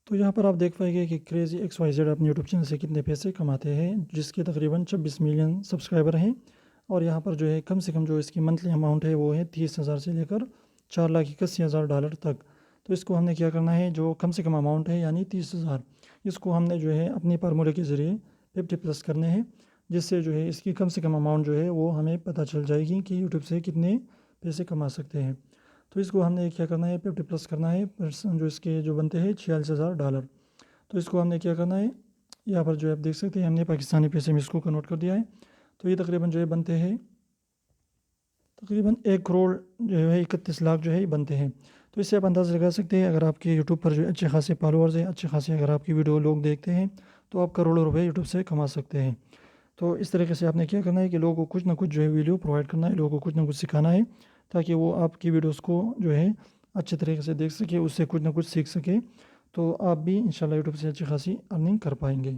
تو یہاں پر آپ دیکھ پائیں گے کہ کریزی ایکس وائی زیڈ اپنے یوٹیوب چینل سے کتنے پیسے کماتے ہیں، جس کے تقریباً 26 ملین سبسکرائبر ہیں، اور یہاں پر جو ہے کم سے کم جو اس کی منتھلی اماؤنٹ ہے وہ ہے 30,000 سے لے کر $4,81,000 تک۔ تو اس کو ہم نے کیا کرنا ہے، جو کم سے کم اماؤنٹ ہے یعنی 30,000، اس کو ہم نے جو ہے اپنی فارمولے کے ذریعے 50+ کرنے ہیں، جس سے جو ہے اس کی کم سے کم اماؤنٹ جو ہے وہ ہمیں پتہ چل جائے گی کہ یوٹیوب سے کتنے پیسے کما سکتے ہیں۔ تو اس کو ہم نے کیا کرنا ہے، 50+ کرنا ہے، جو اس کے جو بنتے ہیں $46,000۔ تو اس کو ہم نے کیا کرنا ہے، یہاں پر جو ہے آپ دیکھ سکتے ہیں ہم نے پاکستانی پیسے میں اس کو کنورٹ کر دیا ہے۔ تو یہ تقریباً جو ہے بنتے ہیں تقریباً 1 کروڑ جو ہے 31 لاکھ جو ہے بنتے ہیں۔ تو اس سے آپ اندازہ لگا سکتے ہیں، اگر آپ کے یوٹیوب پر جو اچھے خاصے فالوورز ہیں، اچھے خاصے اگر آپ کی ویڈیو لوگ دیکھتے ہیں، تو آپ کروڑوں روپے یوٹیوب سے کما سکتے ہیں۔ تو اس طریقے سے آپ نے کیا کرنا ہے کہ لوگوں کو کچھ نہ کچھ جو ہے ویڈیو پرووائڈ کرنا ہے، لوگوں کو کچھ نہ کچھ سکھانا ہے، تاکہ وہ آپ کی ویڈیوز کو جو ہے اچھے طریقے سے دیکھ سکے، اس سے کچھ نہ کچھ سیکھ سکے، تو آپ بھی انشاءاللہ یوٹیوب سے اچھی خاصی ارننگ کر پائیں گے۔